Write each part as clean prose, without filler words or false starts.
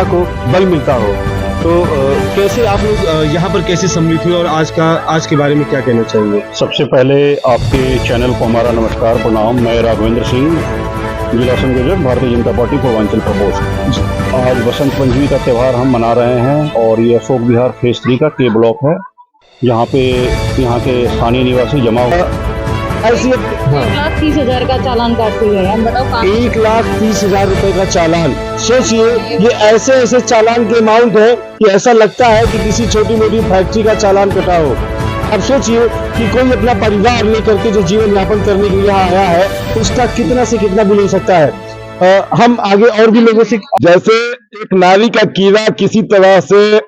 को बल मिलता हो। तो कैसे आप लोग यहाँ पर कैसे सम्मिलित हुए और आज के बारे में क्या कहना चाहेंगे? सबसे पहले आपके चैनल को हमारा नमस्कार, प्रणाम। मैं राघवेंद्र सिंह, जिला संयोजक, भारतीय जनता पार्टी पूर्वांचल प्रकोष्ठ। आज बसंत पंचमी का त्यौहार हम मना रहे हैं और ये अशोक विहार फेज 3 का के ब्लॉक है। यहाँ पे यहाँ के स्थानीय निवासी जमा हुआ। ऐसी 1,30,000 का चालान काटते हुए हैं, बताओ। 1,30,000 रुपए का चालान, सोचिए ये ऐसे चालान के अमाउंट है कि ऐसा लगता है कि किसी छोटी मोटी फैक्ट्री का चालान कटा हो। अब सोचिए कि कोई अपना परिवार लेकर के जो जीवन यापन करने के लिए यहाँ आया है, उसका कितना से कितना बिल हो सकता है। हम आगे और भी लोगों से, जैसे एक नाली का कीड़ा किसी तरह से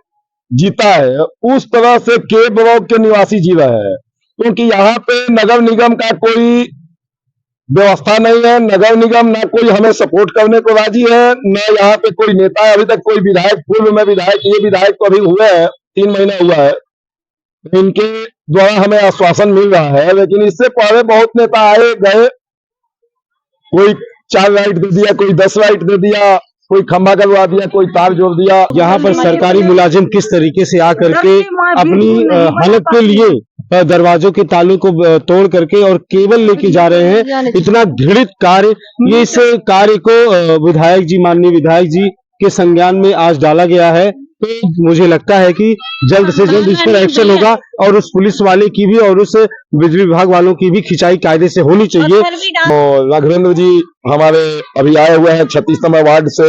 जीता है, उस तरह से के ब्लॉक के निवासी जी रहे हैं, क्योंकि यहाँ पे नगर निगम का कोई व्यवस्था नहीं है। नगर निगम ना कोई हमें सपोर्ट करने को राजी है, न यहाँ पे कोई नेता है। अभी तक कोई विधायक, पूर्व में विधायक, ये विधायक तो अभी हुए हैं, 3 महीना हुआ है, इनके द्वारा हमें आश्वासन मिल रहा है। लेकिन इससे पहले बहुत नेता आए गए, कोई 4 लाइट दे दिया, कोई 10 लाइट दे दिया, कोई खंभा करवा दिया, कोई तार जोड़ दिया। यहाँ पर सरकारी मुलाजिम किस तरीके से आकर के अपनी हालत के लिए दरवाजों के तालों को तोड़ करके और केबल लेके जा रहे हैं, इतना घृणित कार्य। ये इस कार्य को विधायक जी, माननीय विधायक जी के संज्ञान में आज डाला गया है। तो मुझे लगता है कि जल्द से जल्द इस पर एक्शन होगा और उस पुलिस वाले की भी और उस बिजली विभाग वालों की भी खिंचाई कायदे से होनी चाहिए। तो राघवेंद्र जी हमारे अभी आए हुए हैं 36वें वार्ड से,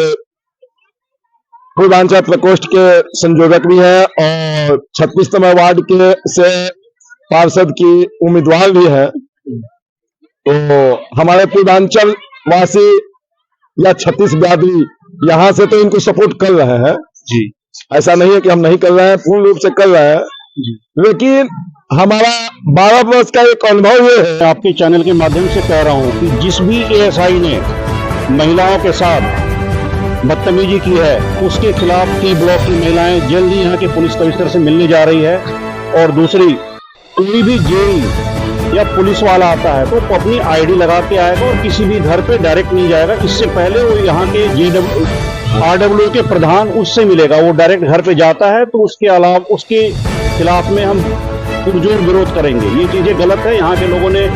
पूर्वांचल प्रकोष्ठ के संयोजक भी हैं और 36वें वार्ड के से पार्षद की उम्मीदवार भी है। तो हमारे पूर्वांचल वासी या 36 बिरादरी यहाँ से तो इनको सपोर्ट कर रहे हैं जी। ऐसा नहीं है कि हम नहीं कर रहे हैं, पूर्ण रूप से कर रहे हैं जी। लेकिन हमारा 12 वर्ष का एक अनुभव ये है। आपके चैनल के माध्यम से कह रहा हूँ कि जिस भी एएसआई ने महिलाओं के साथ बदतमीजी की है, उसके खिलाफ के ब्लॉक की महिलाएं जल्द ही यहाँ के पुलिस कमिश्नर से मिलने जा रही है। और दूसरी, कोई भी जेई या पुलिस वाला आता है तो अपनी आईडी लगा के आएगा और किसी भी घर पे डायरेक्ट नहीं जाएगा। इससे पहले वो यहाँ के आरडब्ल्यू के प्रधान उससे मिलेगा, वो डायरेक्ट घर पे जाता है। तो उसके अलावा उसके खिलाफ में हम पुरजोर विरोध करेंगे। ये चीजें गलत है। यहाँ के लोगों ने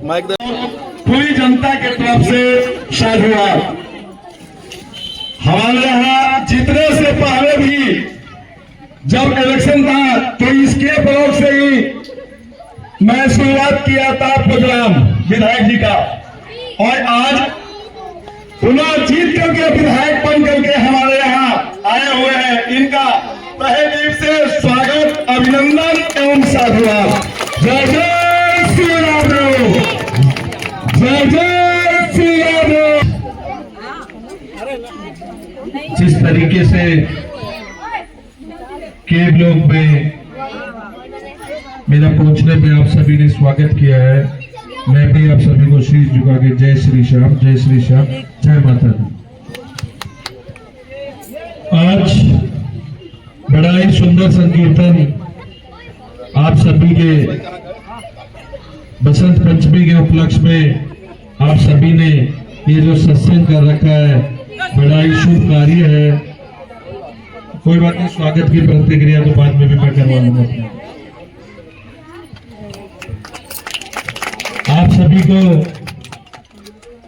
माइक पूरी जनता की तरफ से साधुवाद। हमारे यहाँ जीतने से पहले भी जब इलेक्शन था तो इसके ब्लॉक से ही मैं शुरुआत किया था प्रोग्राम विधायक जी का, और आज पुनः जीत करके विधायक बन करके हमारे यहाँ आए हुए हैं। इनका तहे दिल से स्वागत, अभिनंदन एवं साधुवाद। जय जय श्री राम, जय जय श्री राम। जिस तरीके से के ब्लॉक में मेरा पहुंचने पे आप सभी ने स्वागत किया है, मैं भी आप सभी को शीश झुका के जय श्री श्याम, जय श्री श्याम, जय माता दी। आज बड़ा ही सुंदर संकीर्तन आप सभी के बसंत पंचमी के उपलक्ष्य में आप सभी ने ये जो सत्संग कर रखा है, बड़ा ही शुभ कार्य है। कोई बात नहीं, स्वागत की प्रतिक्रिया तो बाद में भी मैं करवा लूंगा। आप सभी को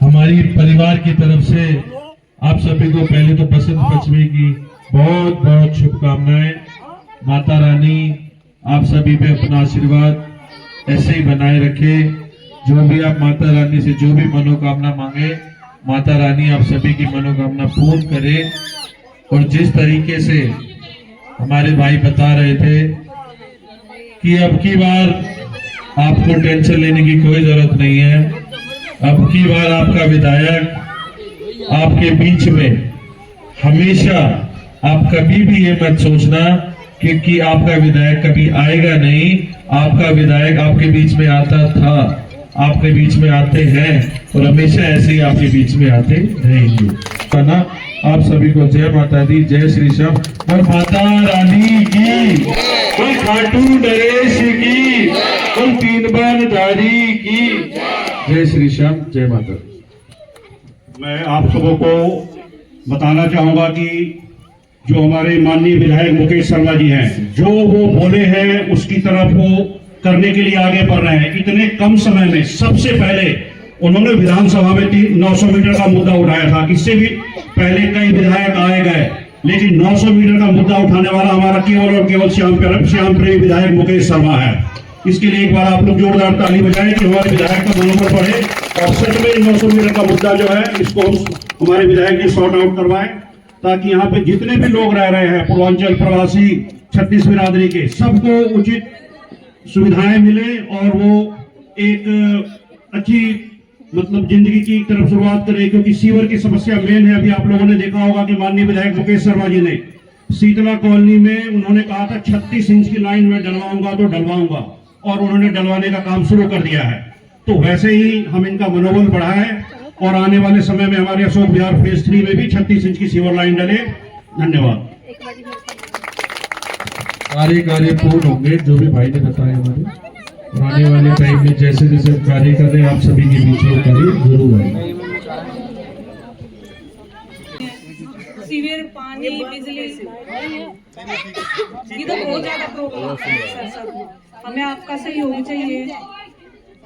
हमारी परिवार की तरफ से आप सभी को पहले तो बसंत पंचमी की बहुत बहुत शुभकामनाएं। माता रानी आप सभी पे अपना आशीर्वाद ऐसे ही बनाए रखे। जो भी आप माता रानी से जो भी मनोकामना मांगे, माता रानी आप सभी की मनोकामना पूर्ण करे। और जिस तरीके से हमारे भाई बता रहे थे कि अब की बार आपको टेंशन लेने की कोई जरूरत नहीं है। अब की बार आपका विधायक आपके बीच में हमेशा, आप कभी भी ये मत सोचना कि आपका विधायक कभी आएगा नहीं। आपका विधायक आपके बीच में आता था, आपके बीच में आते हैं और हमेशा ऐसे ही आपके बीच में आते रहेंगे। है ना? आप सभी को जय माता दी, जय श्री श्याम और माता रानी की, और खाटू नरेश की, और तीन बानधारी की। जय श्री श्याम, जय माता दी। मैं आप सबों को बताना चाहूंगा कि जो हमारे माननीय विधायक मुकेश शर्मा जी हैं, जो वो बोले हैं उसकी तरफ वो करने के लिए आगे बढ़ रहे हैं। इतने कम समय में सबसे पहले उन्होंने विधानसभा में 900 मीटर का मुद्दा उठाया था। इससे भी पहले कई विधायक आए गए, लेकिन 900 मीटर का मुद्दा उठाने वाला हमारा केवल और केवल श्याम प्रेमी विधायक मुकेश शर्मा है। इसके लिए एक बार आप लोग जोरदार ताली बजाएं कि हमारे विधायक का मनोबल बढ़े और सच में 900 मीटर का मुद्दा जो है इसको हमारे विधायक जी सॉर्ट आउट करवाएं, ताकि यहाँ पे जितने भी लोग रह रहे हैं पूर्वांचल प्रवासी छत्तीस बिरादरी के, सबको उचित सुविधाएं मिले और वो एक अच्छी जिंदगी की तरफ शुरुआत करें। क्योंकि सीवर की समस्या मेन है। अभी आप लोगों ने देखा होगा कि माननीय विधायक मुकेश शर्मा जी ने शीतला कॉलोनी में उन्होंने कहा था 36 इंच की लाइन में डलवाऊंगा तो डलवाऊंगा, और उन्होंने डलवाने का काम शुरू कर दिया है। तो वैसे ही हम इनका मनोबल बढ़ाएं और आने वाले समय में हमारे अशोक विहार फेज 3 में भी 36 इंच की सीवर लाइन डले। धन्यवाद। कार्य पूर्ण होंगे जो भी भाई ने बताया हमारे। आने वाले टाइम में जैसे जैसे कार्य कर रहे हैं आप सभी के बीच में कार्य जरूर है। सीवर, पानी, बिजली, ये तो बहुत ज्यादा प्रॉब्लम है सर। हमें आपका सहयोग चाहिए,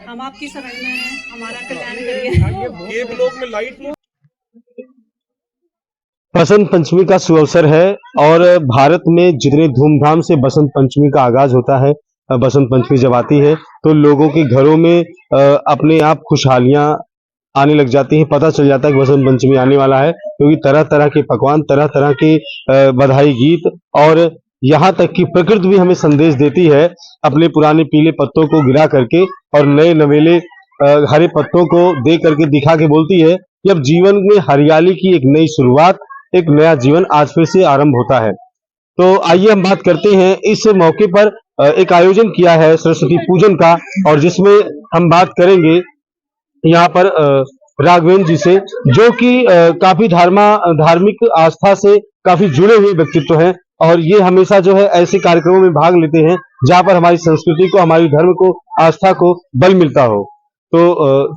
हम आपकी शरण में हैं, हमारा कल्याण करिए। ये ब्लॉक में लाइट बसंत पंचमी का सुअवसर है और भारत में जितने धूमधाम से बसंत पंचमी का आगाज होता है, बसंत पंचमी जब आती है तो लोगों के घरों में अपने आप खुशहालियां आने लग जाती हैं। पता चल जाता है कि बसंत पंचमी आने वाला है, क्योंकि तरह तरह के पकवान, तरह तरह के बधाई गीत, और यहाँ तक कि प्रकृति भी हमें संदेश देती है अपने पुराने पीले पत्तों को गिरा करके और नए नवेले हरे पत्तों को दे करके दिखा के बोलती है कि अब जीवन में हरियाली की एक नई शुरुआत, एक नया जीवन आज फिर से आरंभ होता है। तो आइए हम बात करते हैं इस मौके पर एक आयोजन किया है सरस्वती पूजन का, और जिसमें हम बात करेंगे यहाँ पर राघवेंद्र जी से, जो कि काफी धार्मिक आस्था से काफी जुड़े हुए व्यक्तित्व हैं, और ये हमेशा जो है ऐसे कार्यक्रमों में भाग लेते हैं जहाँ पर हमारी संस्कृति को, हमारी धर्म को, आस्था को बल मिलता हो। तो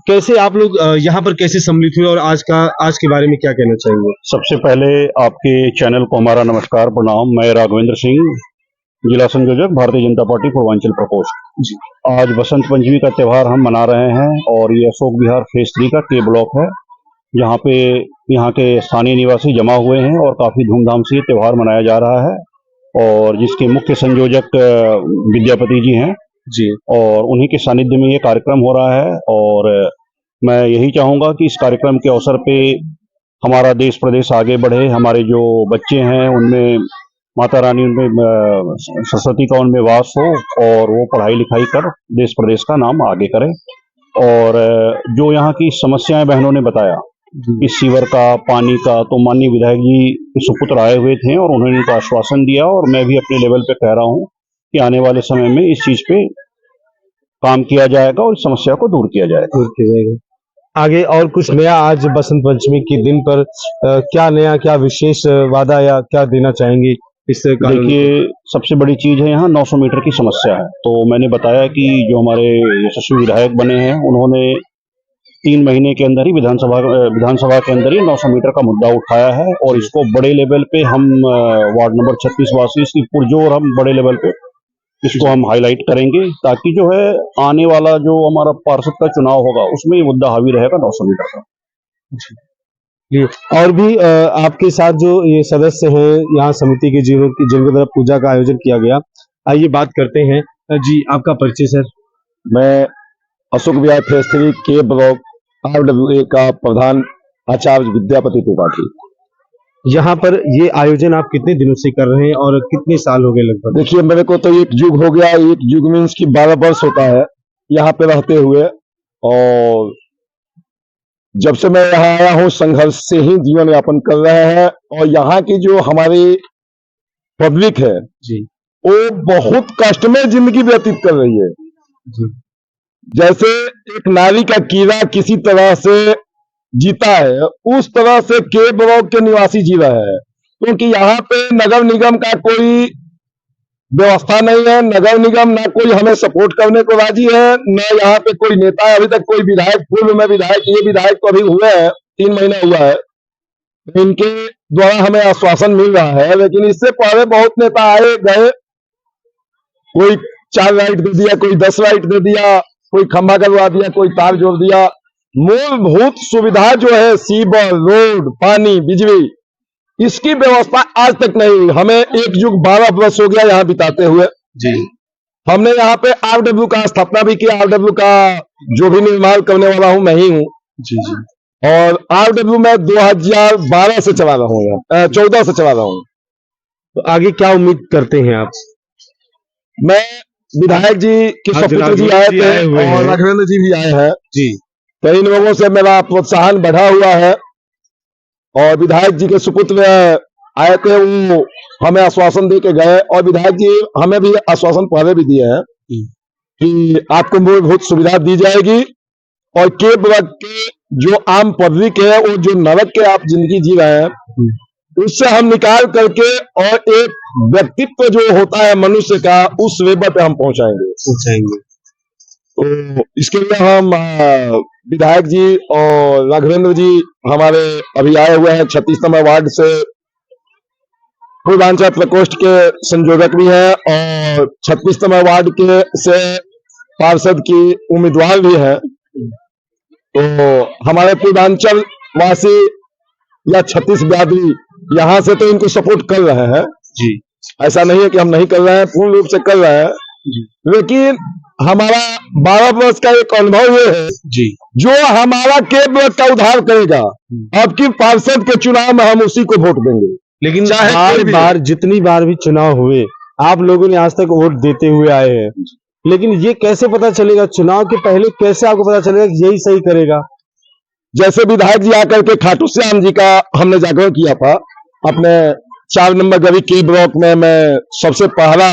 कैसे आप लोग यहाँ पर कैसे सम्मिलित हुए और आज के बारे में क्या कहना चाहेंगे? सबसे पहले आपके चैनल को हमारा नमस्कार, प्रणाम। मैं राघवेंद्र सिंह, जिला संयोजक भारतीय जनता पार्टी पूर्वांचल प्रकोष्ठ। आज बसंत पंचमी का त्यौहार हम मना रहे हैं और ये अशोक विहार फेज 3 का के ब्लॉक है, जहाँ पे यहाँ के स्थानीय निवासी जमा हुए हैं और काफी धूमधाम से ये त्यौहार मनाया जा रहा है, और जिसके मुख्य संयोजक विद्यापति जी हैं जी, और उन्हीं के सानिध्य में ये कार्यक्रम हो रहा है। और मैं यही चाहूंगा कि इस कार्यक्रम के अवसर पे हमारा देश प्रदेश आगे बढ़े, हमारे जो बच्चे हैं उनमें माता रानी, उनमें सरस्वती का उनमें वास हो और वो पढ़ाई लिखाई कर देश प्रदेश का नाम आगे करें। और जो यहाँ की समस्याएं बहनों ने बताया, इस सीवर का, पानी का, तो माननीय विधायक जी के सुपुत्र आए हुए थे और उन्होंने इनको आश्वासन दिया, और मैं भी अपने लेवल पे कह रहा हूँ कि आने वाले समय में इस चीज पे काम किया जाएगा और इस समस्या को दूर किया जाएगा। आगे और कुछ नया आज बसंत पंचमी के दिन पर क्या नया, क्या विशेष वादा या क्या देना चाहेंगे इस? देखिए, सबसे बड़ी चीज है यहाँ 900 मीटर की समस्या है। तो मैंने बताया कि जो हमारे यशस्वी विधायक बने हैं उन्होंने 3 महीने के अंदर ही विधानसभा के अंदर ही 900 मीटर का मुद्दा उठाया है, और इसको बड़े लेवल पे हम वार्ड नंबर 36 वासी इसकी पुरजोर हम बड़े लेवल पे इसको हम हाईलाइट करेंगे, ताकि जो है आने वाला जो हमारा पार्षद का चुनाव होगा उसमें ये मुद्दा हावी रहेगा 900 मीटर का। लिए। और भी आपके साथ जो ये सदस्य हैं यहाँ समिति के जिनके द्वारा पूजा का आयोजन किया गया, आइए बात करते हैं। जी, आपका परिचय सर। मैं अशोक विहार फेज 3 के ब्लॉक RWA का प्रधान आचार्य विद्यापति त्रिपाठी। यहाँ पर ये आयोजन आप कितने दिनों से कर रहे हैं और कितने साल हो गए लगभग? देखिए, मेरे को तो 1 युग हो गया। 1 युग मीन्स की 12 वर्ष होता है यहाँ पे रहते हुए, और जब से मैं यहाँ आया हूँ संघर्ष से ही जीवन यापन कर रहे हैं। और यहाँ की जो हमारी पब्लिक है जी, वो बहुत कष्टमय जिंदगी व्यतीत कर रही है। जी, जैसे एक नाली का कीड़ा किसी तरह से जीता है, उस तरह से के ब्लॉक के निवासी जी रहे हैं। क्योंकि यहाँ पे नगर निगम का कोई व्यवस्था नहीं है। नगर निगम ना कोई हमें सपोर्ट करने को राजी है, न यहाँ पे कोई नेता है। अभी तक कोई विधायक, पूर्व में विधायक, ये विधायक तो अभी हुए हैं, 3 महीना हुआ है, इनके द्वारा हमें आश्वासन मिल रहा है। लेकिन इससे पहले बहुत नेता आए गए, कोई 4 लाइट दे दिया, कोई 10 लाइट दे दिया, कोई खंभा करवा दिया, कोई तार जोड़ दिया। मूलभूत सुविधा जो है, सीवर, रोड, पानी, बिजली, इसकी व्यवस्था आज तक नहीं हुई। हमें 1 युग 12 वर्ष हो गया यहाँ बिताते हुए। जी, हमने यहाँ पे RW का स्थापना भी किया। RW का जो भी निर्माण करने वाला हूँ मैं ही हूँ। जी, जी। और RW में 2012 से चला रहा हूँ, 14 से चला रहा हूँ। तो आगे क्या उम्मीद करते हैं आप? मैं विधायक जी के सपुत्र जी आए थे और राघवेंद्र जी भी आए हैं जी। तो इन लोगों से मेरा प्रोत्साहन बढ़ा हुआ है। और विधायक जी के सुपुत्र आए थे, वो हमें आश्वासन दे के गए। और विधायक जी हमें भी आश्वासन पहले भी दिए हैं कि आपको मूलभूत सुविधा दी जाएगी और के ब्लॉक के जो आम पब्लिक है, वो जो नरक के आप जिंदगी जी रहे हैं, उससे हम निकाल करके और एक व्यक्तित्व जो होता है मनुष्य का, उस लेवल पे हम पहुंचाएंगे। तो इसके लिए हम विधायक जी और राघवेंद्र जी हमारे अभी आए हुए हैं। 36वां वार्ड से पूर्वांचल प्रकोष्ठ के संयोजक भी हैं और 36वां वार्ड के से पार्षद की उम्मीदवार भी हैं। तो हमारे पूर्वांचल वासी या 36 बिरादरी यहाँ से तो इनको सपोर्ट कर रहे हैं जी। ऐसा नहीं है कि हम नहीं कर रहे हैं, पूर्ण रूप से कर रहे हैं जी। लेकिन हमारा 12 वर्ष का एक अनुभव ये है जी, जो हमारा के ब्लॉक का उद्धार करेगा। अब की पार्षद के चुनाव में हम उसी को वोट देंगे। लेकिन चाहे बार जितनी बार भी चुनाव हुए, आप लोगों ने आज तक वोट देते हुए आए हैं, लेकिन ये कैसे पता चलेगा चुनाव के पहले, कैसे आपको पता चलेगा कि यही सही करेगा? जैसे विधायक जी आकर के खाटू श्याम जी का हमने जागरण किया था अपने 4 नंबर गली के ब्लॉक में, मैं सबसे पहला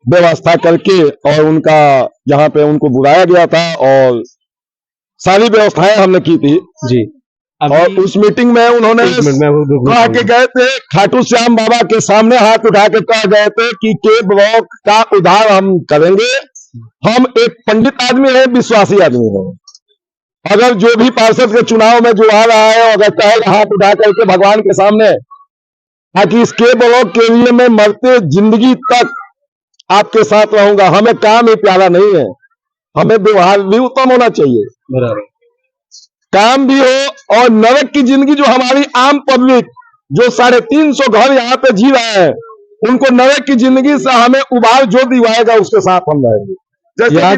व्यवस्था करके और उनका यहाँ पे उनको बुलाया गया था और सारी व्यवस्थाएं हमने की थी जी। और उस मीटिंग में उन्होंने कहा के गए थे, खाटू श्याम बाबा के सामने हाथ उठा के कह गए थे कि के ब्लॉक का उद्धार हम करेंगे। हम एक पंडित आदमी है, विश्वासी आदमी है। अगर जो भी पार्षद के चुनाव में जो आ रहा है, अगर कहे हाथ उठा करके भगवान के सामने ताकि इस के ब्लॉक के लिए मैं मरते जिंदगी तक आपके साथ रहूंगा, हमें काम ही प्यारा नहीं है, हमें व्यवहार भी उत्तम होना चाहिए, बराबर काम भी हो। और नरक की जिंदगी जो हमारी आम पब्लिक जो 350 घर यहाँ पे जी रहे हैं, उनको नरक की जिंदगी से हमें उबार जो दिवाएगा उसके साथ हम रहेंगे। यहाँ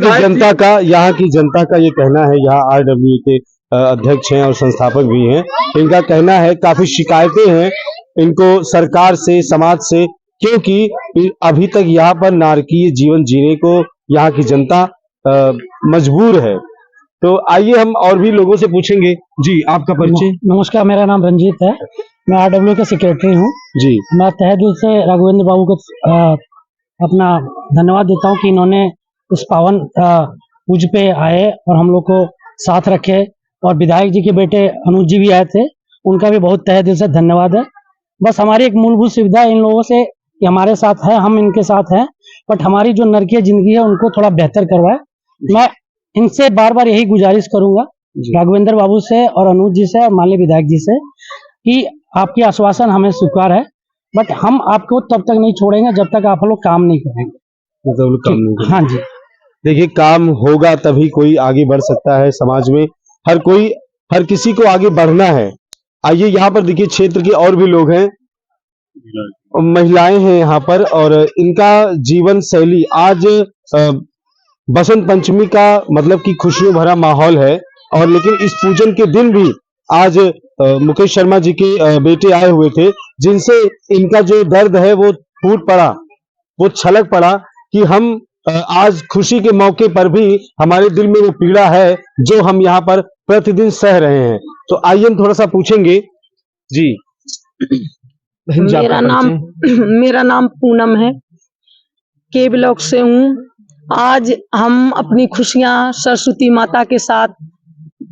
की जनता का ये कहना है, यहाँ RWA के अध्यक्ष हैं और संस्थापक भी हैं, इनका कहना है काफी शिकायतें हैं इनको सरकार से, समाज से, क्योंकि अभी तक यहाँ पर नारकीय जीवन जीने को यहाँ की जनता मजबूर है। तो आइए हम और भी लोगों से पूछेंगे। जी, आपका परिचय? नमस्कार, मेरा नाम रंजीत है, मैं RWA का सेक्रेटरी हूँ जी। मैं तहे दिल से राघवेंद्र बाबू को अपना धन्यवाद देता हूँ कि इन्होंने इस पावन पूज पे आए और हम लोग को साथ रखे। और विधायक जी के बेटे अनुज जी भी आए थे, उनका भी बहुत तहे दिल से धन्यवाद है। बस हमारी एक मूलभूत सुविधा इन लोगों से कि हमारे साथ है, हम इनके साथ हैं, बट हमारी जो नरकीय जिंदगी है उनको थोड़ा बेहतर करवाए। मैं इनसे बार बार यही गुजारिश करूंगा राघवेंद्र बाबू से और अनुज जी से और माननीय विधायक जी से कि आपकी आश्वासन हमें स्वीकार है, बट हम आपको तब तक नहीं छोड़ेंगे जब तक आप लोग काम नहीं करेंगे। हाँ जी, देखिए, काम होगा तभी कोई आगे बढ़ सकता है। समाज में हर किसी को आगे बढ़ना है। आइए यहाँ पर देखिए क्षेत्र के और भी लोग हैं, महिलाएं हैं यहाँ पर, और इनका जीवन शैली आज बसंत पंचमी का मतलब कि खुशियों भरा माहौल है, और लेकिन इस पूजन के दिन भी आज मुकेश शर्मा जी के बेटे आए हुए थे, जिनसे इनका जो दर्द है वो फूट पड़ा, वो छलक पड़ा कि हम आज खुशी के मौके पर भी हमारे दिल में वो पीड़ा है जो हम यहाँ पर प्रतिदिन सह रहे हैं। तो आइए हम थोड़ा सा पूछेंगे जी। बहन जी, आपका परिचय? मेरा नाम पूनम है, के ब्लॉक से हूँ। आज हम अपनी खुशियाँ सरस्वती माता के साथ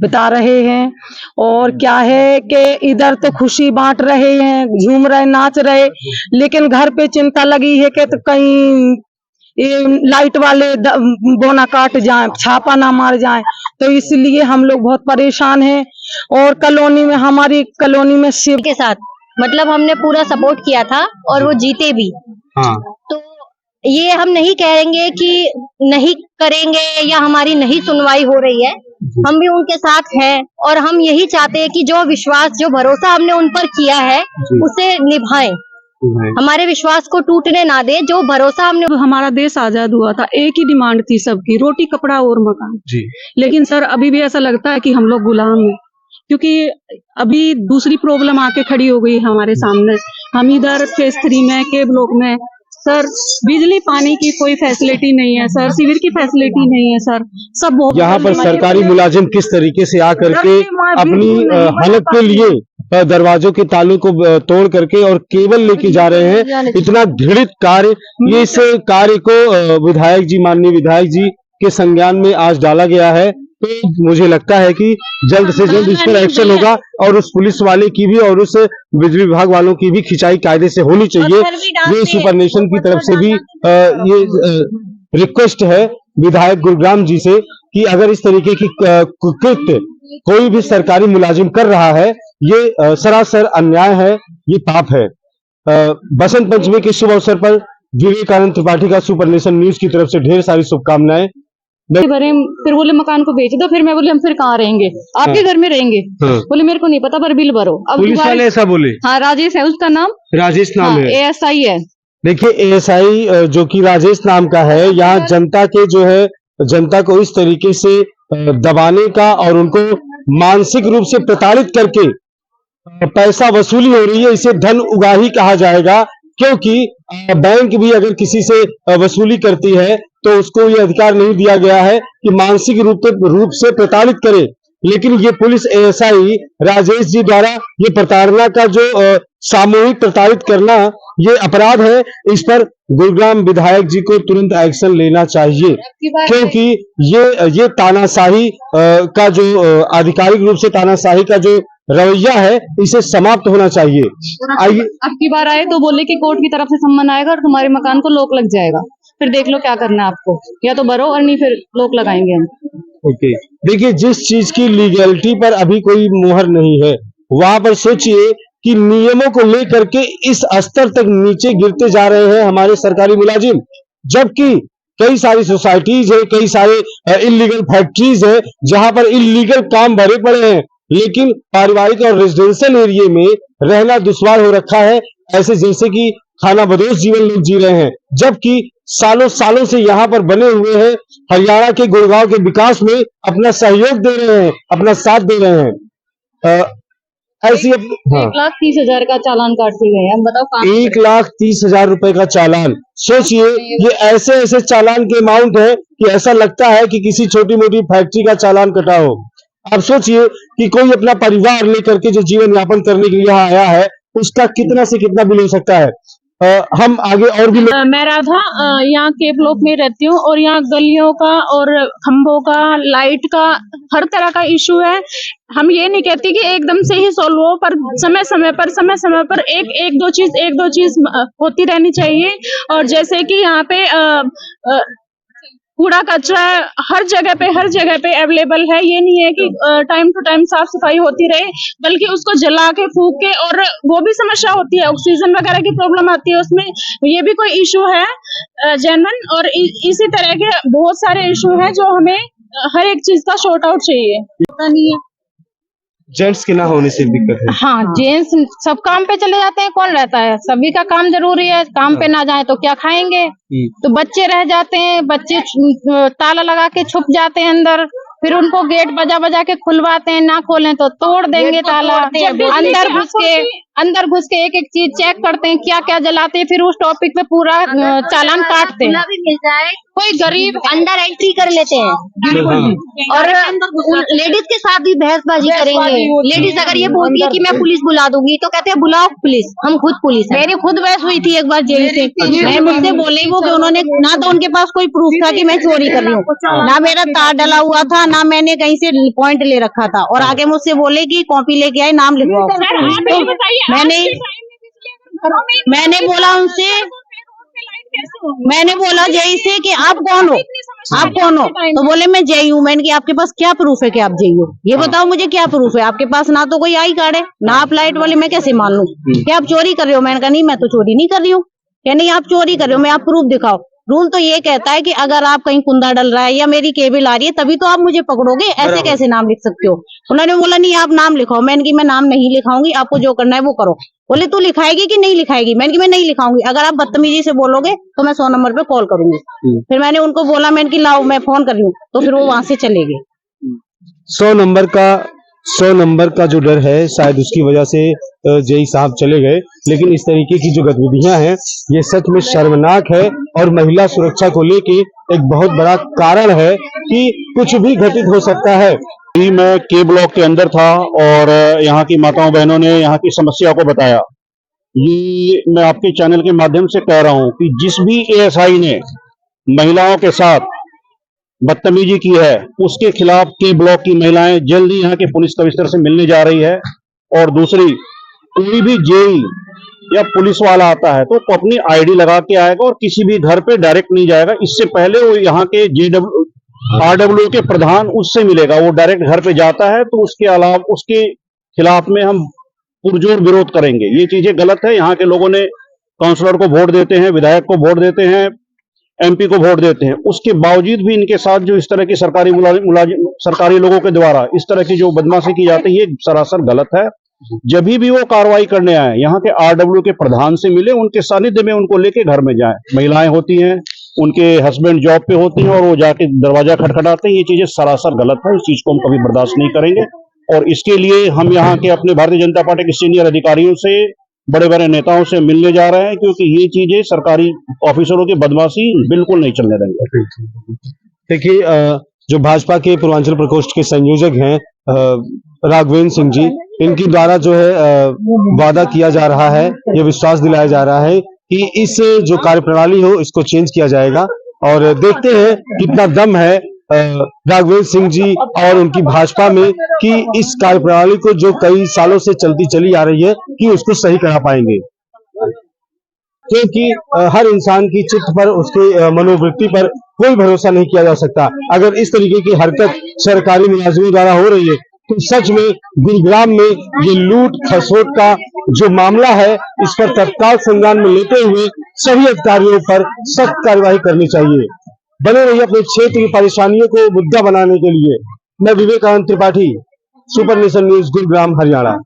बिता रहे हैं, और क्या है कि इधर तो खुशी बांट रहे हैं, झूम रहे, नाच रहे, लेकिन घर पे चिंता लगी है कि तो कहीं ये लाइट वाले बोना काट जाएं, छापा ना मार जाएं, तो इसलिए हम लोग बहुत परेशान हैं। और कॉलोनी में, हमारी कॉलोनी में शिव के साथ मतलब हमने पूरा सपोर्ट किया था और वो जीते भी। हाँ। तो ये हम नहीं कहेंगे कि नहीं करेंगे या हमारी नहीं सुनवाई हो रही है, हम भी उनके साथ हैं, और हम यही चाहते हैं कि जो विश्वास, जो भरोसा हमने उन पर किया है उसे निभाएं, हमारे विश्वास को टूटने ना दे। जो भरोसा हमने, हमारा देश आजाद हुआ था, एक ही डिमांड थी सबकी, रोटी कपड़ा और मकान जी। लेकिन सर अभी भी ऐसा लगता है कि हम लोग गुलाम हैं, क्योंकि अभी दूसरी प्रॉब्लम आके खड़ी हो गई हमारे सामने। हम इधर फेज 3 में, के ब्लॉक में सर बिजली पानी की कोई फैसिलिटी नहीं है सर, सिविर की फैसिलिटी नहीं है सर, सब बहुत यहाँ पर सरकारी मुलाजिम किस तरीके से आकर के अपनी हलक के लिए दरवाजों के तालों को तोड़ करके और केबल लेके जा रहे हैं, इतना घृणित कार्य। ये इस कार्य को विधायक जी, माननीय विधायक जी के संज्ञान में आज डाला गया है, तो मुझे लगता है कि जल्द से जल्द इस पर एक्शन होगा, और उस पुलिस वाले की भी और उस बिजली विभाग वालों की भी खिंचाई कायदे से होनी चाहिए। ये सुपरनेशन की तरफ से भी ये रिक्वेस्ट है विधायक गुरुग्राम जी से कि अगर इस तरीके की कुकृत्य कोई भी सरकारी मुलाजिम कर रहा है, ये सरासर अन्याय है, ये पाप है। बसंत पंचमी के शुभ अवसर पर विवेकानंद त्रिपाठी का सुपरनेशन न्यूज की तरफ से ढेर सारी शुभकामनाएं। भरे, फिर बोले मकान को बेच दो, फिर मैं बोले हम फिर कहाँ रहेंगे, आपके घर में रहेंगे। बोले मेरे को नहीं पता, पर बिल भरो। अब पुलिस वाले ऐसा बोले? हाँ, राजेश है उसका नाम, राजेश नाम है, ASI है। देखिए ASI जो कि राजेश नाम का है, यहाँ जनता के जो है, जनता को इस तरीके से दबाने का और उनको मानसिक रूप से प्रताड़ित करके पैसा वसूली हो रही है, इसे धन उगाही कहा जाएगा। क्योंकि बैंक भी अगर किसी से वसूली करती है तो उसको ये अधिकार नहीं दिया गया है कि मानसिक रूप से प्रताड़ित करे, लेकिन ये पुलिस ASI राजेश जी द्वारा ये प्रताड़ना का जो सामूहिक प्रताड़ित करना, ये अपराध है। इस पर गुरुग्राम विधायक जी को तुरंत एक्शन लेना चाहिए, क्योंकि ये तानाशाही का जो आधिकारिक रूप से तानाशाही का जो रवैया है, इसे समाप्त होना चाहिए। आइए, अब की बार आए तो बोले कि कोर्ट की तरफ से सम्मन आएगा और तुम्हारे मकान को लोक लग जाएगा, फिर देख लो क्या करना है आपको, या तो भरो और नहीं फिर लोक लगाएंगे हम। ओके, देखिए जिस चीज की लीगलिटी पर अभी कोई मुहर नहीं है, वहां पर सोचिए कि नियमों को लेकर के इस स्तर तक नीचे गिरते जा रहे हैं हमारे सरकारी मुलाजिम, जबकि कई सारी सोसाइटीज है, कई सारे इलीगल फैक्ट्रीज है जहां पर इलीगल काम भरे पड़े हैं, लेकिन पारिवारिक और रेजिडेंशियल एरिया में रहना दुश्वार हो रखा है, ऐसे जैसे कि खाना बदोश जीवन लोग जी रहे हैं, जबकि सालों सालों से यहाँ पर बने हुए हैं, हरियाणा के गुड़गांव के विकास में अपना सहयोग दे रहे हैं, अपना साथ दे रहे हैं। ऐसी 1,30,000 का चालान काट दिए गए, हम बताओ 1,30,000 रुपए का चालान। सोचिए, ये ऐसे ऐसे चालान के अमाउंट है कि ऐसा लगता है कि किसी छोटी मोटी फैक्ट्री का चालान कटा हो। आप सोचिए कि कोई अपना परिवार लेकर के जो जीवन यापन करने के लिए यहाँ आया है, उसका कितना से कितना बिल हो सकता है। हम आगे और भी मैं राधा यहाँ के ब्लॉक में रहती हूँ, और यहाँ गलियों का और खंभों का, लाइट का, हर तरह का इशू है। हम ये नहीं कहते कि एकदम से ही सोल्व हो, पर समय समय पर एक दो चीज होती रहनी चाहिए। और जैसे कि यहाँ पे कूड़ा कचरा हर जगह पे अवेलेबल है, ये नहीं है कि टाइम टू टाइम साफ सफाई होती रहे, बल्कि उसको जला के फूक के, और वो भी समस्या होती है, ऑक्सीजन वगैरह की प्रॉब्लम आती है उसमें, ये भी कोई इशू है जेन्युइन। और इसी तरह के बहुत सारे इशू हैं जो हमें हर एक चीज का शॉर्ट आउट चाहिए, पता नहीं है। जेंट्स के ना होने से दिक्कत है। हाँ, जेंट्स सब काम पे चले जाते हैं, कौन रहता है? सभी का काम जरूरी है, काम पे ना जाए तो क्या खाएंगे? तो बच्चे रह जाते हैं, बच्चे ताला लगा के छुप जाते हैं अंदर, फिर उनको गेट बजा बजा के खुलवाते हैं, ना खोलें तो तोड़ देंगे ताला। अंदर घुस के एक एक चीज चेक करते हैं, क्या क्या जलाते हैं, फिर उस टॉपिक पे पूरा चालान काटते हैं। भी मिल जाए, कोई गरीब अंदर एंट्री कर लेते हैं और लेडीज के साथ भी बहसबाजी करेंगे। लेडीज अगर ये बोलती है कि मैं पुलिस बुला दूंगी तो कहते हैं बुलाओ पुलिस, हम खुद पुलिस है। मेरी खुद बहस हुई थी एक बार जेल से, मैं मुझसे बोले वो कि उन्होंने ना तो उनके पास कोई प्रूफ था कि मैं चोरी कर रही हूँ, ना मेरा तार डला हुआ था, ना मैंने कहीं से पॉइंट ले रखा था, और आगे मुझसे बोले कि कॉपी लेके आए, नाम लिखवाओ। मैंने बोला उनसे, मैंने बोला जय से कि आप कौन हो, आप कौन हो? तो बोले मैं जय हूँ। मैंने कहा आपके पास क्या प्रूफ है कि आप जय हो? ये बताओ मुझे क्या प्रूफ है आपके पास? ना तो कोई आई कार्ड है, ना आप लाइट वाले, मैं कैसे मान लूं कि आप चोरी कर रहे हो? मैंने कहा नहीं, मैं तो चोरी नहीं कर रही हूँ। क्या नहीं, आप चोरी कर रहे हो, मैं आप प्रूफ दिखाओ। रूल तो ये कहता है कि अगर आप कहीं कुंदा डल रहा है या मेरी केबल आ रही है तभी तो आप मुझे पकड़ोगे, ऐसे कैसे नाम लिख सकते हो? उन्होंने बोला नहीं आप नाम लिखाओ। मैंने कि मैं नाम नहीं लिखाऊंगी, आपको जो करना है वो करो। बोले तू लिखाएगी कि नहीं लिखाएगी? मैंने कि मैं नहीं लिखाऊंगी, अगर आप बदतमीजी से बोलोगे तो मैं 100 नंबर पे कॉल करूंगी। फिर मैंने उनको बोला, मैंने कि लाओ मैं फोन कर रही हूँ, तो फिर वो वहां से चले गए। 100 नंबर का जो डर है शायद उसकी वजह से जेई साहब चले गए, लेकिन इस तरीके की जो गतिविधियां हैं ये सच में शर्मनाक है और महिला सुरक्षा को लेके एक बहुत बड़ा कारण है कि कुछ भी घटित हो सकता है। अभी मैं के ब्लॉक के अंदर था और यहाँ की माताओं बहनों ने यहाँ की समस्या को बताया। ये मैं आपके चैनल के माध्यम से कह रहा हूँ कि जिस भी एएसआई ने महिलाओं के साथ बदतमीजी की है उसके खिलाफ के ब्लॉक की महिलाएं जल्दी यहाँ के पुलिस कमिश्नर से मिलने जा रही है। और दूसरी, कोई भी जेई या पुलिस वाला आता है तो अपनी आईडी लगा के आएगा और किसी भी घर पे डायरेक्ट नहीं जाएगा। इससे पहले वो यहाँ के आरडब्ल्यू के प्रधान उससे मिलेगा, वो डायरेक्ट घर पे जाता है। तो उसके अलावा उसके खिलाफ में हम पुरजोर विरोध करेंगे। ये चीजें गलत है। यहाँ के लोगों ने काउंसलर को वोट देते हैं, विधायक को वोट देते हैं, एमपी को वोट देते हैं, उसके बावजूद भी इनके साथ जो इस तरह की सरकारी लोगों के द्वारा इस तरह की जो बदमाशी की जाती है ये सरासर गलत है। जब भी वो कार्रवाई करने आए यहाँ के आरडब्ल्यू के प्रधान से मिले, उनके सानिध्य में उनको लेके घर में जाएं। महिलाएं होती हैं, उनके हस्बैंड जॉब पे होती हैं और वो जाके दरवाजा खटखटाते हैं। ये चीजें सरासर गलत है, इस चीज को हम कभी बर्दाश्त नहीं करेंगे। और इसके लिए हम यहाँ के अपने भारतीय जनता पार्टी के सीनियर अधिकारियों से, बड़े बड़े नेताओं से मिलने जा रहे हैं, क्योंकि ये चीजें सरकारी ऑफिसरों की बदमाशी बिल्कुल नहीं चलने देंगे। देखिए, जो भाजपा के पूर्वांचल प्रकोष्ठ के संयोजक हैं राघवेंद्र सिंह जी, इनके द्वारा जो है वादा किया जा रहा है, ये विश्वास दिलाया जा रहा है कि इस जो कार्यप्रणाली हो इसको चेंज किया जाएगा। और देखते हैं कितना दम है राघवेंद्र सिंह जी और उनकी भाजपा में कि इस कार्यप्रणाली को जो कई सालों से चलती चली आ रही है कि उसको सही करा पाएंगे। क्योंकि हर इंसान की चित्त पर, उसके मनोवृत्ति पर कोई भरोसा नहीं किया जा सकता। अगर इस तरीके की हरकत सरकारी मुलाजिमों द्वारा हो रही है तो सच में गुरुग्राम में ये लूट खसोट का जो मामला है इस पर तत्काल संज्ञान में लेते हुए सभी अधिकारियों पर सख्त कार्रवाई करनी चाहिए। बने रहिए अपने क्षेत्र की परेशानियों को मुद्दा बनाने के लिए। मैं Vivekanand Tripathi, Super Nation News, Gurugram, Haryana.